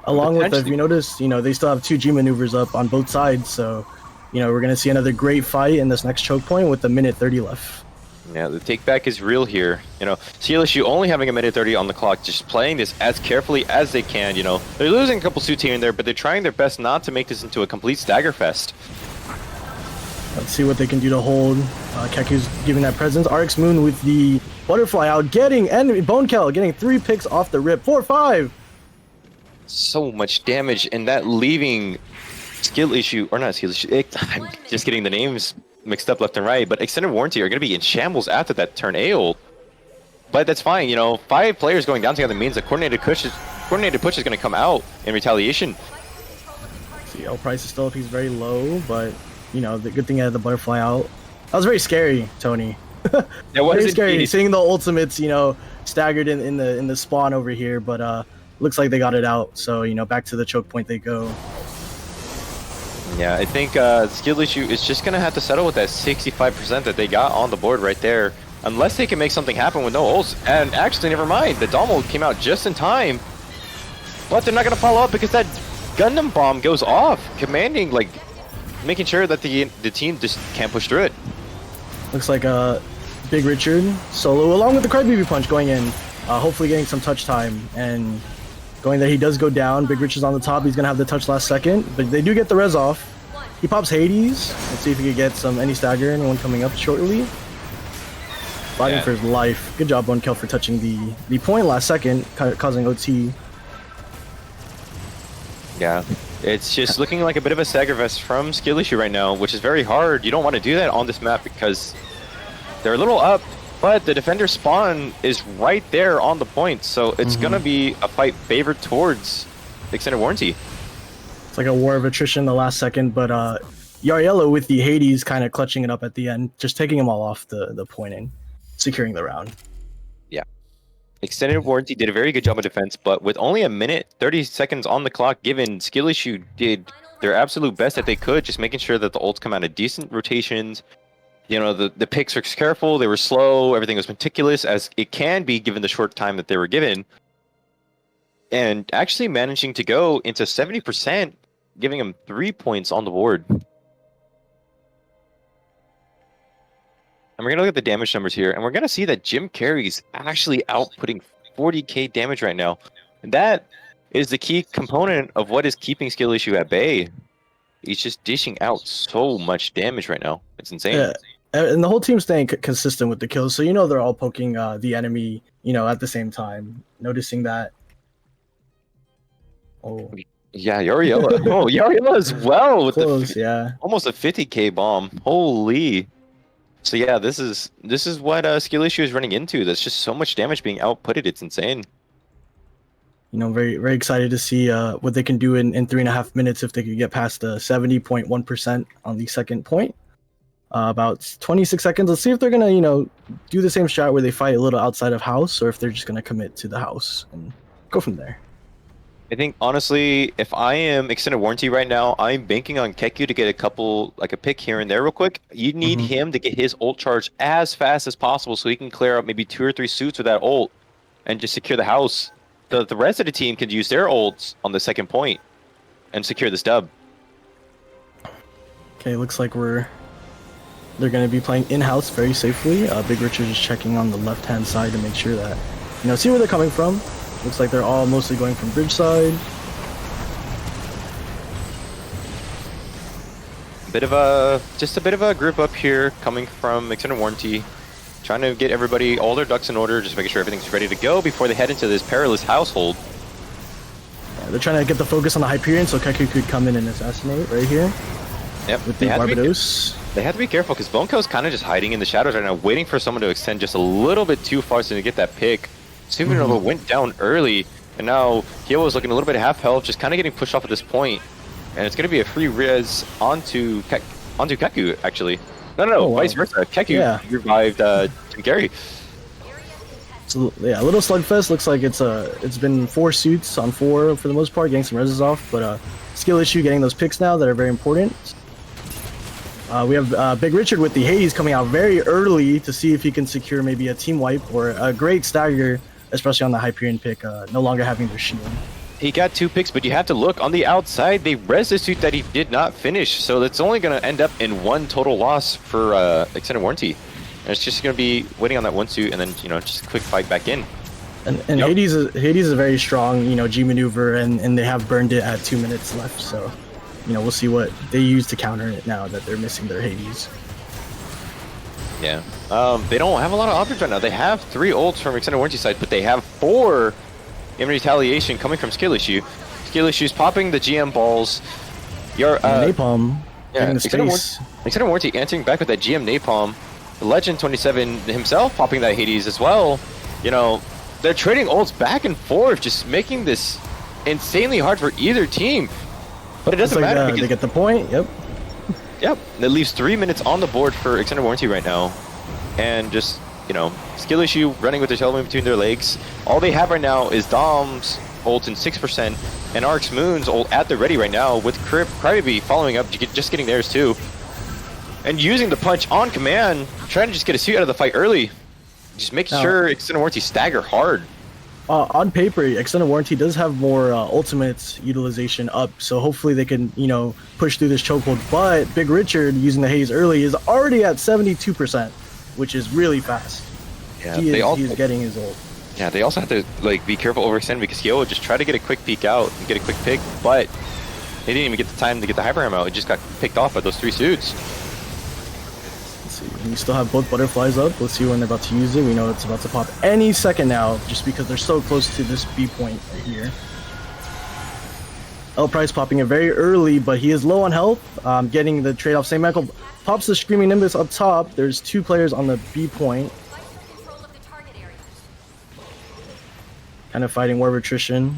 Along with, if you notice, you know, they still have 2 G maneuvers up on both sides, so, you know, we're going to see another great fight in this next choke point with a minute 30 left. Yeah, the take back is real here. You know, CIL issue only having a minute 30 on the clock, just playing this as carefully as they can, you know. They're losing a couple suits here and there, but they're trying their best not to make this into a complete stagger fest. Let's see what they can do to hold. Keku's giving that presence. RX Moon with the butterfly out, and Bone Kel getting 3 picks off the rip. 4-5. So much damage, and that leaving skill issue, or not skill issue, I'm just getting the names mixed up left and right, but Extended Warranty are going to be in shambles after that turn A ult. But that's fine, you know, 5 players going down together means a coordinated push is going to come out in retaliation. CL price is still up, he's very low, but, you know, the good thing I had the butterfly out. That was very scary, Tony. It was very scary, indeed. seeing the ultimates, you know, staggered in the spawn over here, but looks like they got it out, so, you know, back to the choke point they go. Yeah, I think skill issue is just going to have to settle with that 65% that they got on the board right there. Unless they can make something happen with no ults. And actually, never mind. The Dom ult came out just in time. But they're not going to follow up because that Gundam bomb goes off. Commanding, like, making sure that the team just can't push through it. Looks like Big Richard solo, along with the Crybaby punch going in. Hopefully getting some touch time. And going there, he does go down. Big Richard's on the top. He's going to have the touch last second. But they do get the res off. He pops Hades. Let's see if he can get any stagger. Anyone coming up shortly. Fighting for his life. Good job, Bone Kill, for touching the point last second, causing OT. Yeah, it's just looking like a bit of a stagger fest from skill issue right now, which is very hard. You don't want to do that on this map because they're a little up, but the defender spawn is right there on the point, so it's gonna be a fight favored towards Extended Warranty. It's like a war of attrition the last second, but Yariello with the Hades kind of clutching it up at the end, just taking them all off the pointing, securing the round. Yeah. Extended Warranty did a very good job of defense, but with only a minute 30 seconds on the clock given, skill issue did their absolute best that they could, just making sure that the ults come out of decent rotations. You know, the picks were careful, they were slow, everything was meticulous, as it can be given the short time that they were given. And actually managing to go into 70%, giving them 3 points on the board. And we're going to look at the damage numbers here, and we're going to see that Jim Carrey's actually outputting 40k damage right now. And that is the key component of what is keeping skill issue at bay. He's just dishing out so much damage right now. It's insane. Yeah. And the whole team's staying consistent with the kills, so you know they're all poking the enemy, you know, at the same time. Noticing that. Oh. Yeah, Yariella. Oh, Yariella as well with Close, almost a 50k bomb. Holy. So yeah, this is what skill issue is running into. There's just so much damage being outputted. It's insane. You know, very very excited to see what they can do in 3.5 minutes if they could get past the 70.1% on the second point. About 26 seconds. Let's see if they're gonna, you know, do the same strat where they fight a little outside of house, or if they're just gonna commit to the house and go from there. I think honestly, if I am Extended Warranty right now, I'm banking on Keku to get a couple, like a pick here and there real quick. You need him to get his ult charge as fast as possible so he can clear out maybe 2 or 3 suits with that ult and just secure the house. The rest of the team can use their ults on the second point and secure this dub. Okay, looks like they're going to be playing in-house very safely. Big Richard is checking on the left-hand side to make sure that, you know, see where they're coming from. Looks like they're all mostly going from bridge side. Just a bit of a group up here coming from Extended Warranty, trying to get everybody, all their ducks in order, just making sure everything's ready to go before they head into this perilous household. Yeah, they're trying to get the focus on the Hyperion so Keku could come in and assassinate right here. Yep, with the Barbados. They have to be careful because Bonko's kind of just hiding in the shadows right now, waiting for someone to extend just a little bit too far so to get that pick. Supernova went down early, And now Kyo's looking a little bit of half health, just kind of getting pushed off at this point. And it's going to be a free res onto Keku, actually. No, Oh, wow. vice versa. Keku revived Jim Carrey. So, yeah, a little slugfest. Looks like it's been 4 suits on 4 for the most part, getting some reses off, but skill issue getting those picks now that are very important. We have Big Richard with the Hades coming out very early to see if he can secure maybe a team wipe or a great stagger, especially on the Hyperion pick, no longer having their shield. He got 2 picks, but you have to look on the outside. They res the suit that he did not finish, so it's only going to end up in 1 total loss for extended warranty. And it's just going to be waiting on that 1 suit and then, you know, just a quick fight back in. And yep. Hades is a very strong, you know, G maneuver, and they have burned it at 2 minutes left, so, you know, we'll see what they use to counter it now that they're missing their Hades. Yeah. They don't have a lot of options right now. They have 3 ults from extended warranty side, but they have 4 in retaliation coming from skill issue. Skill issue's popping the GM balls. Your napalm. Yeah, extended warranty answering back with that GM napalm. The Legend 27 himself popping that Hades as well. You know, they're trading ults back and forth, just making this insanely hard for either team. But it doesn't matter because they get the point. Yep. Yep. That leaves 3 minutes on the board for extended warranty right now, and just, you know, skill issue running with their tail between their legs. All they have right now is Dom's ult in 6% and Arx Moon's ult at the ready right now, with Crybaby following up, just getting theirs too. And using the punch on command, trying to just get a suit out of the fight early. Just making sure extended warranty stagger hard. On paper, extended warranty does have more ultimates utilization up, so hopefully they can, you know, push through this chokehold. But Big Richard using the Haze early is already at 72%, which is really fast. Yeah, he's getting his ult. Yeah, they also have to like be careful overextend, because Kyo would just try to get a quick peek out and get a quick pick, but they didn't even get the time to get the hyper ammo. It just got picked off by those 3 suits. We still have both butterflies up. Let's see when they're about to use it. We know it's about to pop any second now, just because they're so close to this B point right here. L Price popping it very early, but he is low on health. Getting the trade-off. St. Michael pops the Screaming Nimbus up top. There's 2 players on the B point. Kind of fighting war of attrition.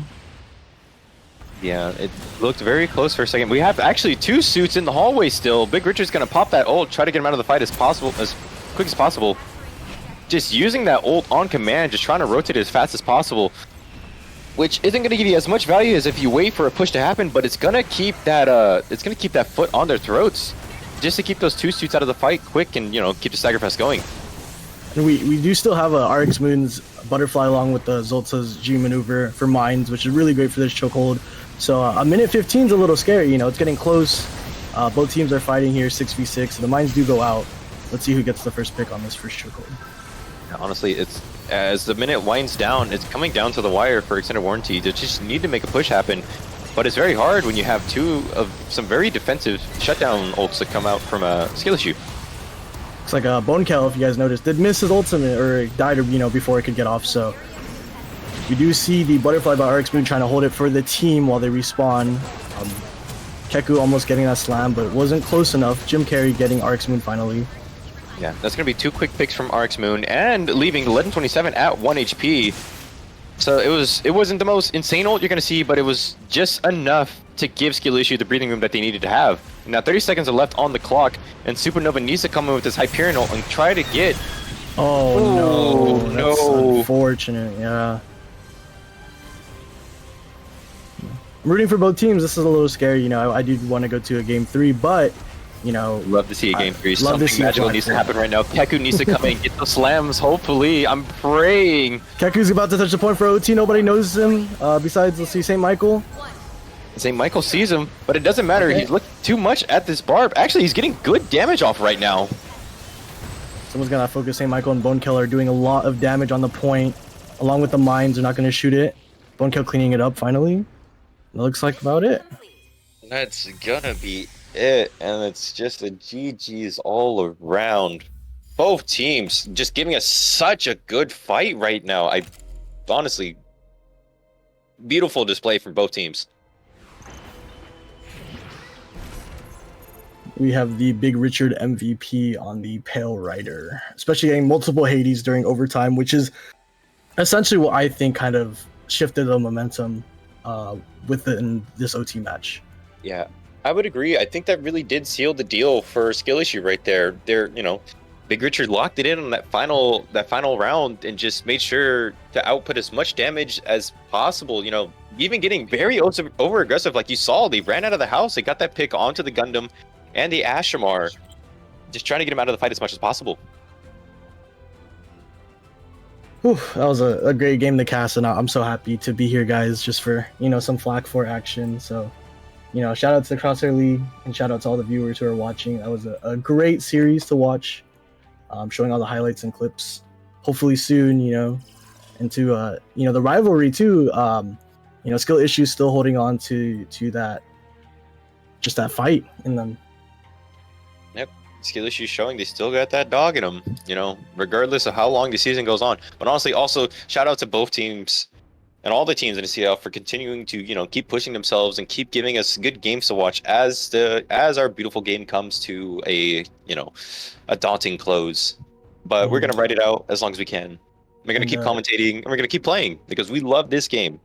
Yeah, it looked very close for a second. We have actually 2 suits in the hallway still. Big Richard's gonna pop that ult, try to get him out of the fight as quick as possible. Just using that ult on command, just trying to rotate it as fast as possible, which isn't gonna give you as much value as if you wait for a push to happen, but it's gonna keep that foot on their throats, just to keep those 2 suits out of the fight quick and, you know, keep the stagger fest going. And we do still have a RX Moon's butterfly along with the Zolta's G maneuver for mines, which is really great for this chokehold. So a minute 15 is a little scary, you know, it's getting close. Both teams are fighting here 6v6, so the mines do go out. Let's see who gets the first pick on this first chokehold. Honestly, it's as the minute winds down, it's coming down to the wire for extended warranty. They just need to make a push happen, but it's very hard when you have 2 of some very defensive shutdown ults that come out from a skill issue. Looks like Bonekel, if you guys noticed, did miss his ultimate, or died, you know, before it could get off. So we do see the butterfly by RX Moon trying to hold it for the team while they respawn. Keku almost getting that slam, but it wasn't close enough. Jim Carrey getting RX Moon finally. Yeah, that's going to be 2 quick picks from RX Moon, and leaving Legend 27 at 1 HP. So it wasn't the most insane ult you're going to see, but it was just enough to give skill issue the breathing room that they needed to have. Now 30 seconds are left on the clock, and Supernova needs to come in with this Hyperion ult and try to get... Oh no, that's unfortunate, yeah. I'm rooting for both teams. This is a little scary, you know. I do want to go to a game 3, but, you know, love to see a game 3. Something magical needs to happen right now. Keku needs to come in and get the slams, hopefully. I'm praying. Keku's about to touch the point for OT. Nobody knows him besides, let's see, St. Michael. St. Michael sees him, but it doesn't matter. Okay. He's looking too much at this barb. Actually, he's getting good damage off right now. Someone's gonna focus. St. Michael and Bonekill are doing a lot of damage on the point, along with the mines. They're not gonna shoot it. Bonekill cleaning it up finally. That looks like about it. That's gonna be it, and it's just a GG's all around. Both teams just giving us such a good fight right now. I honestly, beautiful display from both teams. We have the Big Richard MVP on the Pale Rider, especially getting multiple Hades during overtime, which is essentially what I think kind of shifted the momentum within this OT match. Yeah, I would agree. I think that really did seal the deal for skill issue right there. Big Richard locked it in on that final round and just made sure to output as much damage as possible. Even getting very over aggressive, like you saw. They ran out of the house. They got that pick onto the Gundam and the Ashamar, just trying to get him out of the fight as much as possible. Whew, that was a great game to cast, and I'm so happy to be here, guys, just for some Flak 4 action. So shout out to the Crosshair League, and shout out to all the viewers who are watching. That was a great series to watch, showing all the highlights and clips. Hopefully soon, into the rivalry too. Skill issues still holding on to that, just that fight in them. Yep, skill issues showing they still got that dog in them. Regardless of how long the season goes on. But honestly, also shout out to both teams and all the teams in the CIL for continuing to keep pushing themselves and keep giving us good games to watch as our beautiful game comes to a daunting close. But we're gonna write it out as long as we can. We're gonna keep commentating and we're gonna keep playing because we love this game.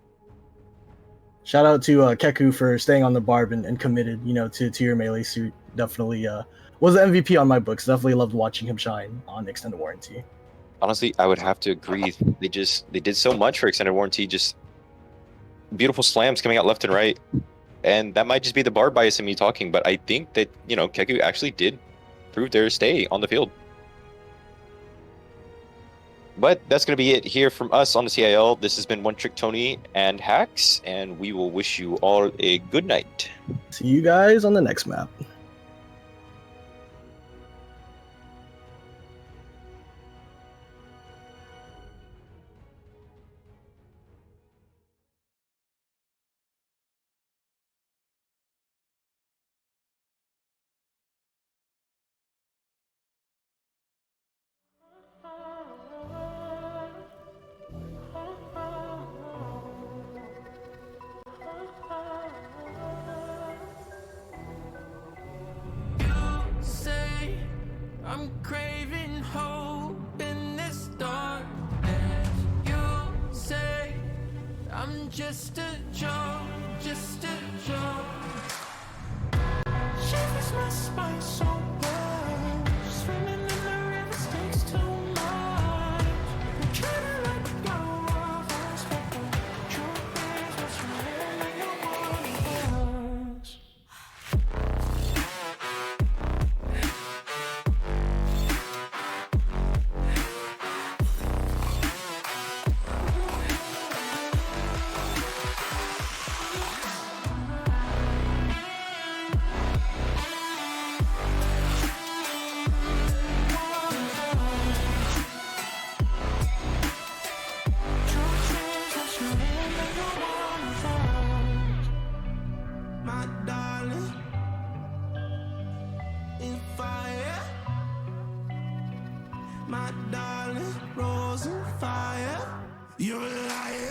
Shout out to Keku for staying on the barb and committed to your melee suit. Definitely was the MVP on my books. Definitely loved watching him shine on Extended Warranty. Honestly, I would have to agree. They did so much for Extended Warranty. Just beautiful slams coming out left and right. And that might just be the bar bias in me talking, but I think that, Keku actually did prove their stay on the field. But that's going to be it here from us on the CIL. This has been One Trick Tony and Hacks, and we will wish you all a good night. See you guys on the next map. I'm craving hope in this darkness. You say I'm just a joke, just a joke. Shivers my spine so bad. Swimming in the river takes too much. I'm trying to let go of us, but the truth is what's really on us. My darling, in fire. My darling, rose in fire. You're a liar.